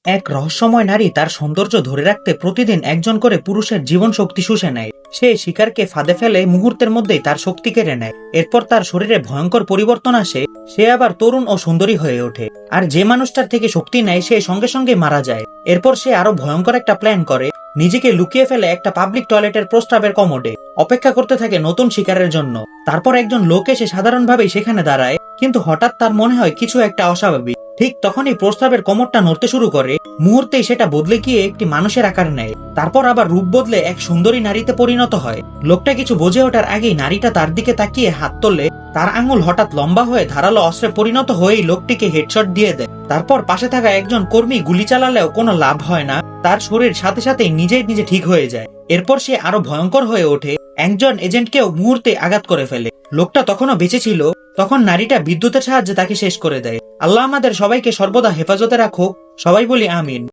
এক রহস্যময় নারী তার সৌন্দর্য ধরে রাখতে প্রতিদিন একজন করে পুরুষের জীবন শক্তি শুষে নেয়। সে শিকারকে ফাঁদে ফেলে মুহূর্তের মধ্যেই তার শক্তি কেড়ে নেয়। এরপর তার শরীরে ভয়ঙ্কর পরিবর্তন আসে, সে আবার তরুণ ও সুন্দরী হয়ে ওঠে। আর যে মানুষটার থেকে শক্তি নেয় সে সঙ্গে সঙ্গে মারা যায়। এরপর সে আরো ভয়ঙ্কর একটা প্ল্যান করে, নিজেকে লুকিয়ে ফেলে একটা পাবলিক টয়লেটের প্রস্রাবের কমোডে, অপেক্ষা করতে থাকে নতুন শিকারের জন্য। তারপর একজন লোক এসে সাধারণভাবেই সেখানে দাঁড়ায়, কিন্তু হঠাৎ তার মনে হয় কিছু একটা অস্বাভাবিক। ঠিক তখনই প্রস্রাবের কমরটা নড়তে শুরু করে, মুহূর্তেই সেটা বদলে গিয়ে একটি মানুষের আকার নেয়। তারপর আবার রূপ বদলে এক সুন্দরী নারীতে পরিণত হয়। লোকটা কিছু বুঝে ওঠার আগেই নারীটা তার দিকে তাকিয়ে হাত তোলে, তার আঙুল হঠাৎ লম্বা হয়ে ধারালো অস্ত্রে পরিণত হয়েই লোকটিকে হেডশট দিয়ে দেয়। তারপর পাশে থাকা একজন কর্মী গুলি চালালেও কোনো লাভ হয় না, তার শরীর সাথে সাথেই নিজে ঠিক হয়ে যায়। এরপর সে আরো ভয়ঙ্কর হয়ে ওঠে, একজন এজেন্টকেও মুহূর্তে আঘাত করে ফেলে। লোকটা তখনও বেঁচে ছিল, তখন নারীটা বিদ্যুতের সাহায্যে তাকে শেষ করে দেয়। আল্লাহ আমাদের সবাইকে সর্বদা হেফাজতে রাখুক, সবাই বলি আমিন।